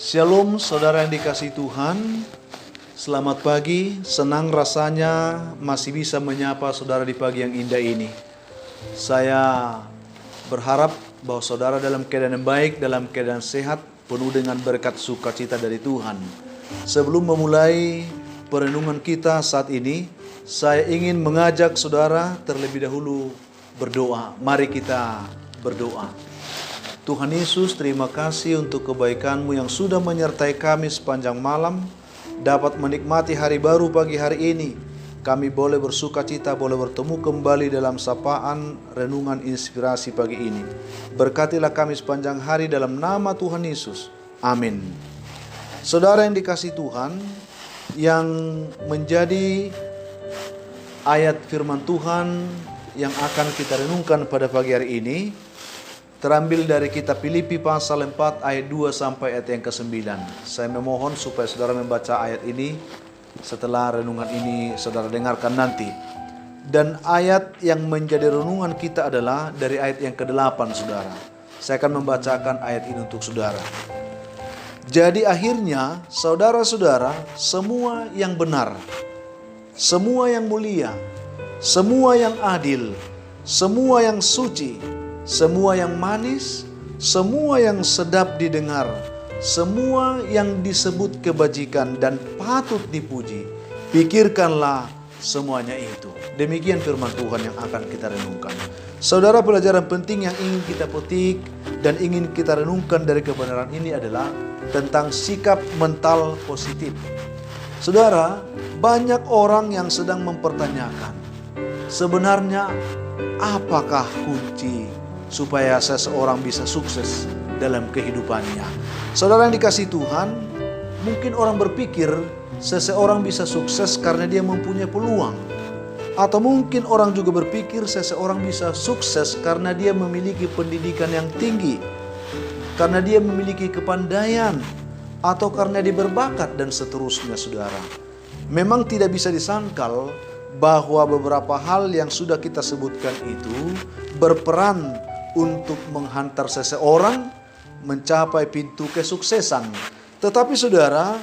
Shalom saudara yang dikasihi Tuhan. Selamat pagi, senang rasanya masih bisa menyapa saudara di pagi yang indah ini. Saya berharap bahwa saudara dalam keadaan yang baik, dalam keadaan sehat, penuh dengan berkat sukacita dari Tuhan. Sebelum memulai perenungan kita saat ini, saya ingin mengajak saudara terlebih dahulu berdoa. Mari kita berdoa. Tuhan Yesus, terima kasih untuk kebaikan-Mu yang sudah menyertai kami sepanjang malam, dapat menikmati hari baru pagi hari ini. Kami boleh bersuka cita, boleh bertemu kembali dalam sapaan renungan inspirasi pagi ini. Berkatilah kami sepanjang hari dalam nama Tuhan Yesus. Amin. Saudara yang dikasihi Tuhan, yang menjadi ayat firman Tuhan yang akan kita renungkan pada pagi hari ini terambil dari kitab Filipi pasal 4 ayat 2 sampai ayat yang ke-9. Saya memohon supaya saudara membaca ayat ini setelah renungan ini saudara dengarkan nanti. Dan ayat yang menjadi renungan kita adalah dari ayat yang ke-8 saudara. Saya akan membacakan ayat ini untuk saudara. Jadi akhirnya saudara-saudara, semua yang benar, semua yang mulia, semua yang adil, semua yang suci, semua yang manis, semua yang sedap didengar, semua yang disebut kebajikan dan patut dipuji, pikirkanlah semuanya itu. Demikian firman Tuhan yang akan kita renungkan. Saudara, pelajaran penting yang ingin kita petik dan ingin kita renungkan dari kebenaran ini adalah tentang sikap mental positif. Saudara, banyak orang yang sedang mempertanyakan, sebenarnya apakah kunci supaya seseorang bisa sukses dalam kehidupannya? Saudara yang dikasihi Tuhan, mungkin orang berpikir seseorang bisa sukses karena dia mempunyai peluang. Atau mungkin orang juga berpikir seseorang bisa sukses karena dia memiliki pendidikan yang tinggi, karena dia memiliki kepandaian, atau karena dia berbakat dan seterusnya saudara. Memang tidak bisa disangkal bahwa beberapa hal yang sudah kita sebutkan itu berperan untuk menghantar seseorang mencapai pintu kesuksesan. Tetapi saudara,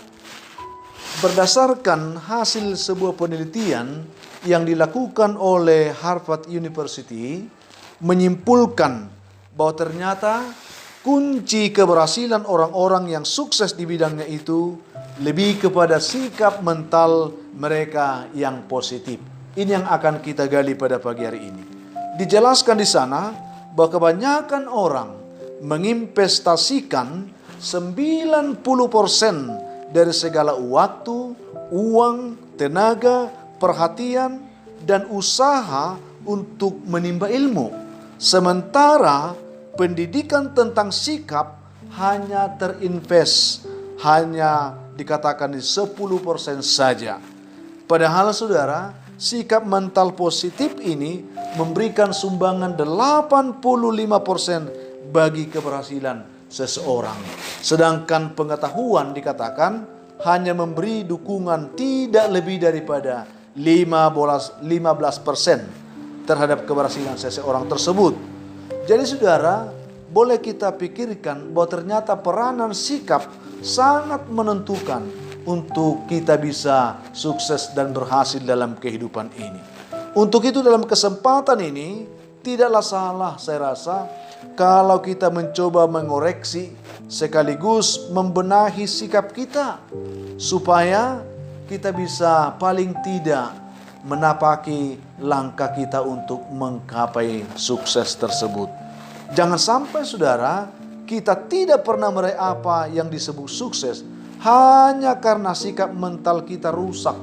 berdasarkan hasil sebuah penelitian yang dilakukan oleh Harvard University menyimpulkan bahwa ternyata kunci keberhasilan orang-orang yang sukses di bidangnya itu lebih kepada sikap mental mereka yang positif. Ini yang akan kita gali pada pagi hari ini. Dijelaskan di sana bahwa kebanyakan orang menginvestasikan 90% dari segala waktu, uang, tenaga, perhatian, dan usaha untuk menimba ilmu. Sementara pendidikan tentang sikap hanya terinvest, hanya dikatakan di 10% saja. Padahal saudara, sikap mental positif ini memberikan sumbangan 85% bagi keberhasilan seseorang. Sedangkan pengetahuan dikatakan hanya memberi dukungan tidak lebih daripada 15% terhadap keberhasilan seseorang tersebut. Jadi saudara, boleh kita pikirkan bahwa ternyata peranan sikap sangat menentukan untuk kita bisa sukses dan berhasil dalam kehidupan ini. Untuk itu dalam kesempatan ini tidaklah salah saya rasa kalau kita mencoba mengoreksi sekaligus membenahi sikap kita supaya kita bisa paling tidak menapaki langkah kita untuk menggapai sukses tersebut. Jangan sampai saudara, kita tidak pernah meraih apa yang disebut sukses hanya karena sikap mental kita rusak,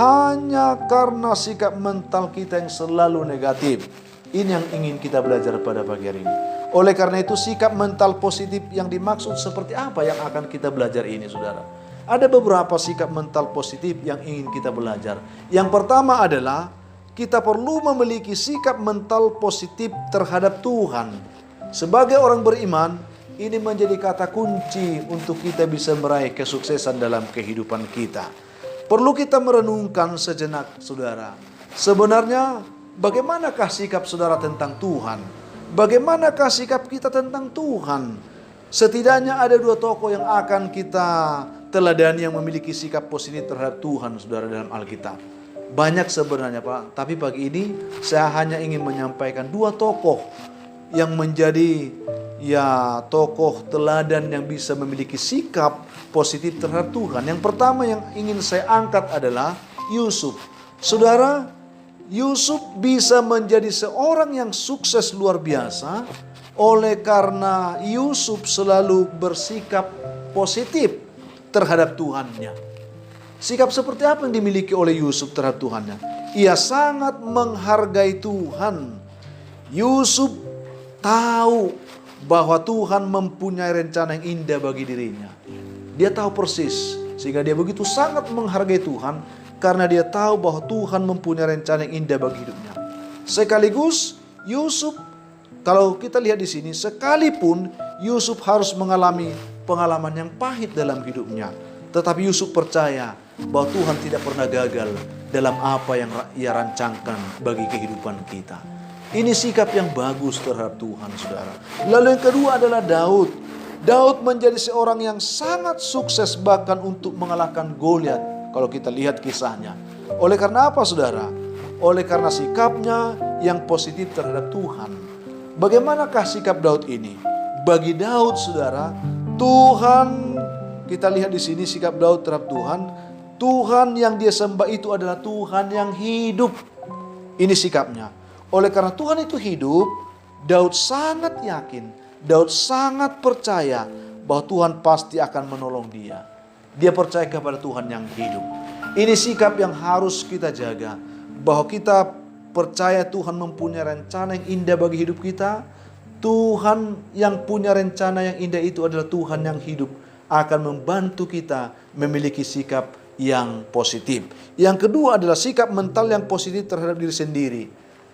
hanya karena sikap mental kita yang selalu negatif. Ini yang ingin kita belajar pada pagi hari ini. Oleh karena itu sikap mental positif yang dimaksud seperti apa yang akan kita belajar ini saudara. Ada beberapa sikap mental positif yang ingin kita belajar. Yang pertama adalah kita perlu memiliki sikap mental positif terhadap Tuhan. Sebagai orang beriman, ini menjadi kata kunci untuk kita bisa meraih kesuksesan dalam kehidupan kita. Perlu kita merenungkan sejenak saudara. Sebenarnya bagaimanakah sikap saudara tentang Tuhan? Bagaimanakah sikap kita tentang Tuhan? Setidaknya ada dua tokoh yang akan kita teladani yang memiliki sikap positif terhadap Tuhan, saudara, dalam Alkitab. Banyak sebenarnya, Pak, tapi pagi ini saya hanya ingin menyampaikan dua tokoh yang menjadi tokoh teladan yang bisa memiliki sikap positif terhadap Tuhan. Yang pertama yang ingin saya angkat adalah Yusuf. Saudara, Yusuf bisa menjadi seorang yang sukses luar biasa oleh karena Yusuf selalu bersikap positif terhadap Tuhannya. Sikap seperti apa yang dimiliki oleh Yusuf terhadap Tuhannya? Ia sangat menghargai Tuhan. Yusuf tahu bahwa Tuhan mempunyai rencana yang indah bagi dirinya. Dia tahu persis, sehingga dia begitu sangat menghargai Tuhan karena dia tahu bahwa Tuhan mempunyai rencana yang indah bagi hidupnya. Sekaligus Yusuf, kalau kita lihat di sini, sekalipun Yusuf harus mengalami pengalaman yang pahit dalam hidupnya, tetapi Yusuf percaya bahwa Tuhan tidak pernah gagal dalam apa yang Ia rancangkan bagi kehidupan kita. Ini sikap yang bagus terhadap Tuhan, saudara. Lalu yang kedua adalah Daud. Daud menjadi seorang yang sangat sukses bahkan untuk mengalahkan Goliat kalau kita lihat kisahnya. Oleh karena apa, saudara? Oleh karena sikapnya yang positif terhadap Tuhan. Bagaimanakah sikap Daud ini? Bagi Daud, saudara, Tuhan, kita lihat di sini sikap Daud terhadap Tuhan. Tuhan yang dia sembah itu adalah Tuhan yang hidup. Ini sikapnya. Oleh karena Tuhan itu hidup, Daud sangat yakin, Daud sangat percaya bahwa Tuhan pasti akan menolong dia. Dia percaya kepada Tuhan yang hidup. Ini sikap yang harus kita jaga, bahwa kita percaya Tuhan mempunyai rencana yang indah bagi hidup kita. Tuhan yang punya rencana yang indah itu adalah Tuhan yang hidup, akan membantu kita memiliki sikap yang positif. Yang kedua adalah sikap mental yang positif terhadap diri sendiri.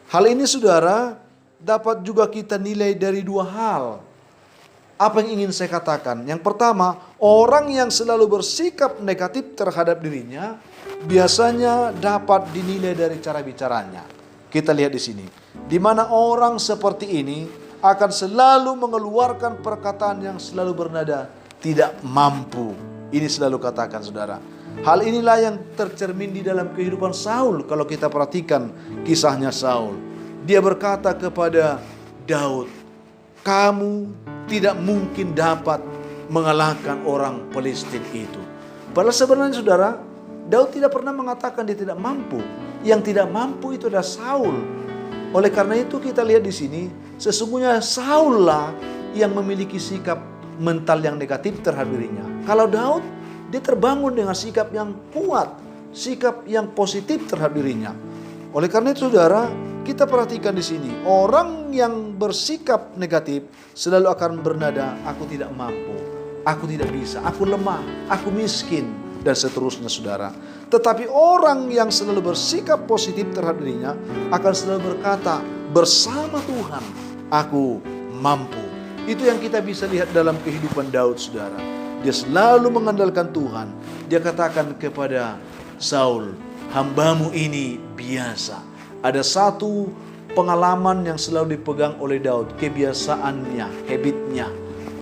Hal ini, saudara, dapat juga kita nilai dari dua hal. Apa yang ingin saya katakan? Yang pertama, orang yang selalu bersikap negatif terhadap dirinya biasanya dapat dinilai dari cara bicaranya. Kita lihat di sini, di mana orang seperti ini akan selalu mengeluarkan perkataan yang selalu bernada tidak mampu. Ini selalu katakan, saudara. Hal inilah yang tercermin di dalam kehidupan Saul. Kalau kita perhatikan kisahnya Saul, dia berkata kepada Daud, kamu tidak mungkin dapat mengalahkan orang Palestina itu. Padahal sebenarnya, saudara, Daud tidak pernah mengatakan dia tidak mampu. Yang tidak mampu itu adalah Saul. Oleh karena itu kita lihat di sini, sesungguhnya Saul lah yang memiliki sikap mental yang negatif terhadap dirinya. Kalau Daud, dia terbangun dengan sikap yang kuat, sikap yang positif terhadap dirinya. Oleh karena itu, saudara, kita perhatikan di sini, orang yang bersikap negatif selalu akan bernada, aku tidak mampu, aku tidak bisa, aku lemah, aku miskin, dan seterusnya, saudara. Tetapi orang yang selalu bersikap positif terhadap dirinya akan selalu berkata, bersama Tuhan, aku mampu. Itu yang kita bisa lihat dalam kehidupan Daud, saudara. Dia selalu mengandalkan Tuhan. Dia katakan kepada Saul, hambamu ini biasa. Ada satu pengalaman yang selalu dipegang oleh Daud, kebiasaannya, habitnya,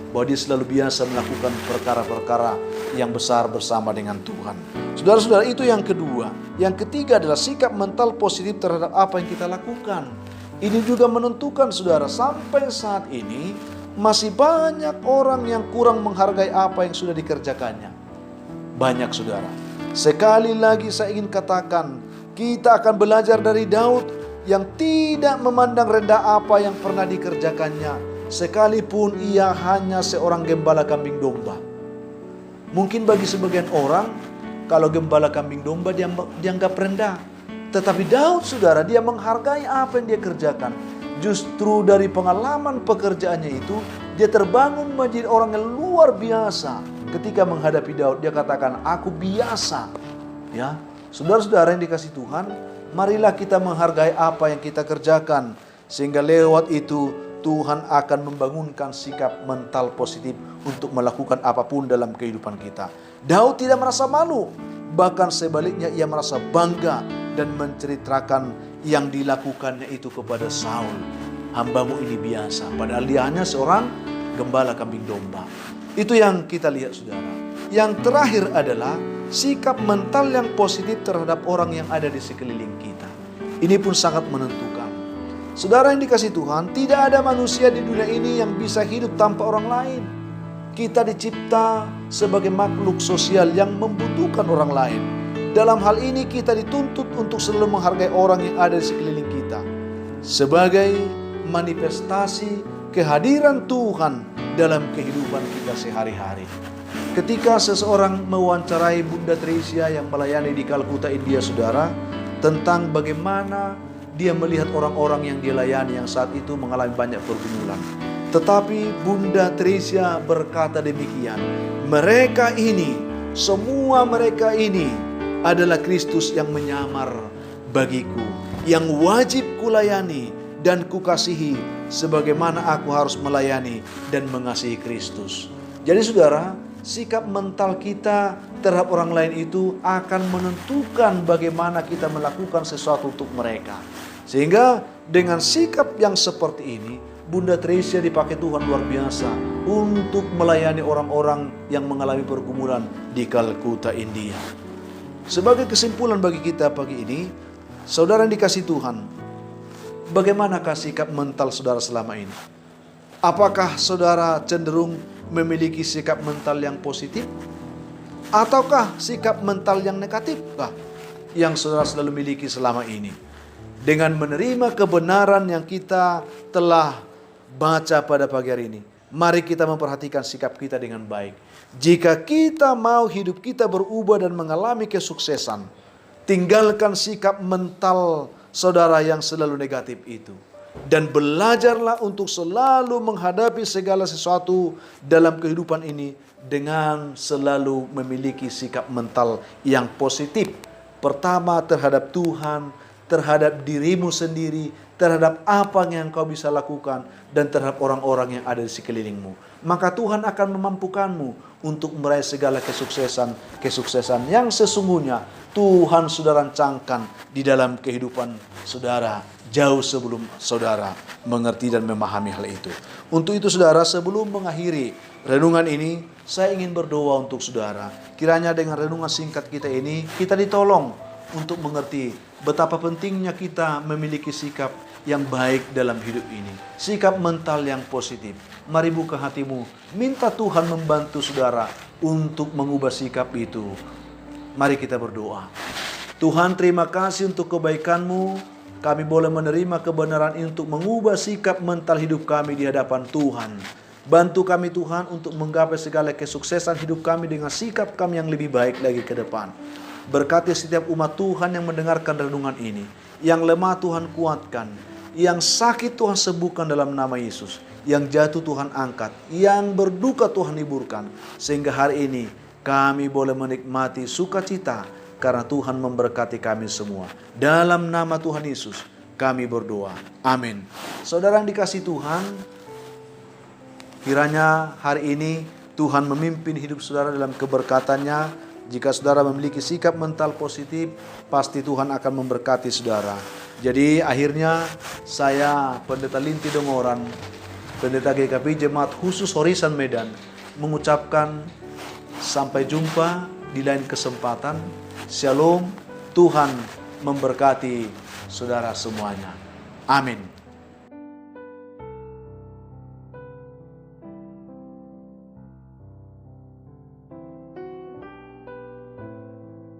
bahwa dia selalu biasa melakukan perkara-perkara yang besar bersama dengan Tuhan. Saudara-saudara, itu yang kedua. Yang ketiga adalah sikap mental positif terhadap apa yang kita lakukan. Ini juga menentukan, saudara, sampai saat ini masih banyak orang yang kurang menghargai apa yang sudah dikerjakannya. Banyak, saudara. Sekali lagi saya ingin katakan, kita akan belajar dari Daud yang tidak memandang rendah apa yang pernah dikerjakannya, sekalipun ia hanya seorang gembala kambing domba. Mungkin bagi sebagian orang, kalau gembala kambing domba dianggap rendah. Tetapi Daud, saudara, dia menghargai apa yang dia kerjakan. Justru dari pengalaman pekerjaannya itu, dia terbangun menjadi orang yang luar biasa. Ketika menghadapi Daud, dia katakan, aku biasa. Ya, saudara-saudara yang dikasihi Tuhan, marilah kita menghargai apa yang kita kerjakan. Sehingga lewat itu, Tuhan akan membangunkan sikap mental positif untuk melakukan apapun dalam kehidupan kita. Daud tidak merasa malu, bahkan sebaliknya ia merasa bangga dan menceritakan yang dilakukannya itu kepada Saul. Hambamu ini biasa, padahal dia hanya seorang gembala kambing domba. Itu yang kita lihat saudara. Yang terakhir adalah sikap mental yang positif terhadap orang yang ada di sekeliling kita. Ini pun sangat menentukan. Saudara yang dikasihi Tuhan, tidak ada manusia di dunia ini yang bisa hidup tanpa orang lain. Kita dicipta sebagai makhluk sosial yang membutuhkan orang lain. Dalam hal ini kita dituntut untuk selalu menghargai orang yang ada di sekeliling kita sebagai manifestasi kehadiran Tuhan dalam kehidupan kita sehari-hari. Ketika seseorang mewawancarai Bunda Teresia yang melayani di Kalkuta, India, saudara, tentang bagaimana dia melihat orang-orang yang dilayani yang saat itu mengalami banyak pergumulan. Tetapi Bunda Teresia berkata demikian, semua mereka ini adalah Kristus yang menyamar bagiku, yang wajib kulayani dan kukasihi sebagaimana aku harus melayani dan mengasihi Kristus. Jadi saudara, sikap mental kita terhadap orang lain itu akan menentukan bagaimana kita melakukan sesuatu untuk mereka. Sehingga dengan sikap yang seperti ini, Bunda Teresia dipakai Tuhan luar biasa untuk melayani orang-orang yang mengalami pergumulan di Kalkuta, India. Sebagai kesimpulan bagi kita pagi ini, saudara yang dikasihi Tuhan, bagaimanakah sikap mental saudara selama ini? Apakah saudara cenderung memiliki sikap mental yang positif? Ataukah sikap mental yang negatifkah yang saudara selalu miliki selama ini? Dengan menerima kebenaran yang kita telah baca pada pagi hari ini, mari kita memperhatikan sikap kita dengan baik. Jika kita mau hidup kita berubah dan mengalami kesuksesan, tinggalkan sikap mental saudara yang selalu negatif itu. Dan belajarlah untuk selalu menghadapi segala sesuatu dalam kehidupan ini dengan selalu memiliki sikap mental yang positif. Pertama terhadap Tuhan, terhadap dirimu sendiri, terhadap apa yang kau bisa lakukan, dan terhadap orang-orang yang ada di sekelilingmu. Maka Tuhan akan memampukanmu untuk meraih segala kesuksesan yang sesungguhnya Tuhan sudah rancangkan di dalam kehidupan saudara jauh sebelum saudara mengerti dan memahami hal itu. Untuk itu saudara, sebelum mengakhiri renungan ini, saya ingin berdoa untuk saudara. Kiranya dengan renungan singkat kita ini, kita ditolong untuk mengerti betapa pentingnya kita memiliki sikap yang baik dalam hidup ini. Sikap mental yang positif. Mari buka hatimu, minta Tuhan membantu saudara untuk mengubah sikap itu. Mari kita berdoa. Tuhan, terima kasih untuk kebaikan-Mu. Kami boleh menerima kebenaran ini untuk mengubah sikap mental hidup kami di hadapan Tuhan. Bantu kami Tuhan untuk menggapai segala kesuksesan hidup kami dengan sikap kami yang lebih baik lagi ke depan. Berkati setiap umat Tuhan yang mendengarkan renungan ini. Yang lemah Tuhan kuatkan. Yang sakit Tuhan sembuhkan dalam nama Yesus. Yang jatuh Tuhan angkat. Yang berduka Tuhan hiburkan. Sehingga hari ini kami boleh menikmati sukacita karena Tuhan memberkati kami semua. Dalam nama Tuhan Yesus kami berdoa. Amin. Saudara yang dikasihi Tuhan, kiranya hari ini Tuhan memimpin hidup saudara dalam keberkatannya. Jika saudara memiliki sikap mental positif, pasti Tuhan akan memberkati saudara. Jadi akhirnya saya, Pendeta Linti Dongoran, Pendeta GKP Jemaat Khusus Horisan Medan, mengucapkan sampai jumpa di lain kesempatan. Shalom, Tuhan memberkati saudara semuanya. Amin.